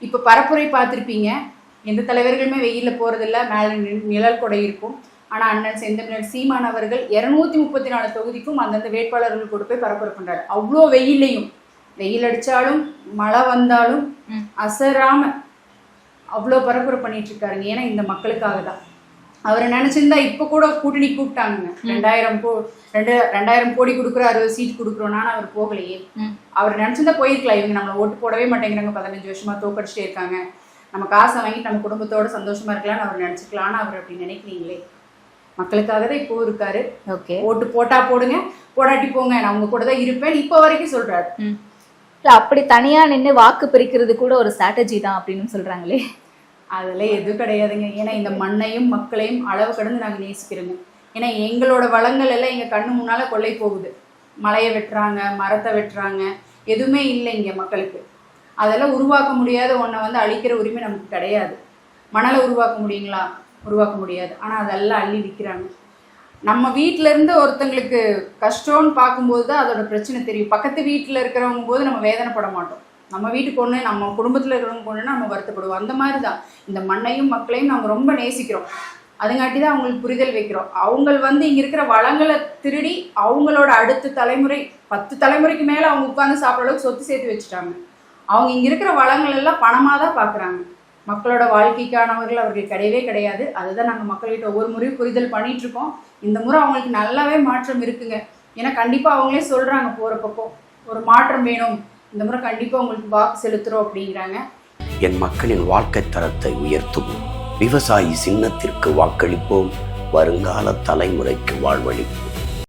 இப்போ பரப்புரை பார்த்துருப்பீங்க, எந்த தலைவர்களுமே வெயிலில் போகிறதில்ல, மேலே நிழல் கொடை இருக்கும். ஆனால் அண்ணன் செந்தமிழர் சீமான் அவர்கள் 234 தொகுதிக்கும் அந்தந்த வேட்பாளர்கள் கூட போய் பரப்புரை பண்ணுறாரு. அவ்வளோ வெயிலையும், வெயில் அடித்தாலும் மழை வந்தாலும் அசராம அவ்வளோ பரப்புரை பண்ணிட்டு இருக்காருங்க. ஏன்னா இந்த மக்களுக்காக தான். அவரை நினைச்சிருந்தா இப்போ கூட கூட்டணி கூப்பிட்டாங்க. 2000 கோடி கொடுக்குற 60 சீட் கொடுக்குறோன்னா அவர் போகலையே. அவர் நினைச்சிருந்தா போயிருக்கலாம். இவங்க நம்மளை ஓட்டு போடவே மாட்டேங்கிறாங்க, 15 வருஷமா தோக்கடிச்சிட்டே இருக்காங்க, நம்ம காசை வாங்கிட்டு நம்ம குடும்பத்தோட சந்தோஷமா இருக்கலாம்னு அவர் நினைச்சுக்கலாம். ஆனால் அவர் அப்படி நினைக்கிறீங்களே. மக்களுக்காக தான் இப்போ இருக்காரு. ஓகே, ஓட்டு போட்டா போடுங்க, போடாட்டி போங்க, நான் உங்க கூட தான் இருப்பேன் இப்போ வரைக்கும் சொல்றாரு. அப்படி தனியா நின்று வாக்கு பிரிக்கிறது கூட ஒரு ஸ்ட்ராட்டஜி தான் அப்படின்னு சொல்றாங்களே. அதெல்லாம் எதுவும் கிடையாதுங்க. ஏன்னா இந்த மண்ணையும் மக்களையும் அளவு கடந்து நாங்கள் நேசிக்கிறோங்க. ஏன்னா எங்களோட வளங்கள் எல்லாம் எங்கள் கண்ணு முன்னால் கொள்ளை போகுது. மலையை வெட்டுறாங்க, மரத்தை வெட்டுறாங்க, எதுவுமே இல்லை இங்கே மக்களுக்கு. அதெல்லாம் உருவாக்க முடியாத ஒன்றை வந்து அழிக்கிற உரிமை நமக்கு கிடையாது. மணலை உருவாக்க முடியுங்களா? உருவாக்க முடியாது. ஆனால் அதெல்லாம் அள்ளி விற்கிறாங்க. நம்ம வீட்டிலேருந்து ஒருத்தங்களுக்கு கஷ்டம்னு பார்க்கும்போது தான் அதோட பிரச்சனை தெரியும். பக்கத்து வீட்டில் இருக்கிறவங்க போது நம்ம வேதனைப்பட மாட்டோம். நம்ம வீட்டுக்கு ஒன்று, நம்ம குடும்பத்தில் இருக்கிறவங்க ஒன்றுனா நம்ம வருத்தப்படுவோம். அந்த மாதிரி தான் இந்த மண்ணையும் மக்களையும் நாங்கள் ரொம்ப நேசிக்கிறோம். அதுங்காட்டி தான் அவங்களுக்கு புரிதல் வைக்கிறோம். அவங்க வந்து இங்கே இருக்கிற வளங்களை திருடி அவங்களோட அடுத்த தலைமுறை 10 தலைமுறைக்கு மேலே அவங்க உட்காந்து சாப்பிட்ற அளவுக்கு சொத்து சேர்த்து வச்சுட்டாங்க. அவங்க இங்கே இருக்கிற வளங்கள் எல்லாம் பணமாக தான் பார்க்குறாங்க. மக்களோட வாழ்க்கைக்கானவர்கள் அவர்கள் கிடையவே கிடையாது. அதுதான் நாங்கள் மக்கள்கிட்ட ஒவ்வொரு முறையும் புரிதல் பண்ணிகிட்ருக்கோம். இந்த முறை அவங்களுக்கு நல்லாவே மாற்றம் இருக்குங்க. ஏன்னா கண்டிப்பாக அவங்களே சொல்கிறாங்க, போகிற பக்கம் ஒரு மாற்றம் வேணும், இந்த முறை கண்டிப்பாக உங்களுக்கு வாக்கு செலுத்துகிறோம் அப்படிங்கிறாங்க. என் மக்களின் வாழ்க்கை தரத்தை உயர்த்துவோம், விவசாயி சின்னத்திற்கு வாக்களிப்போம், வருங்கால தலைமுறைக்கு வாழ்வழிப்போம்.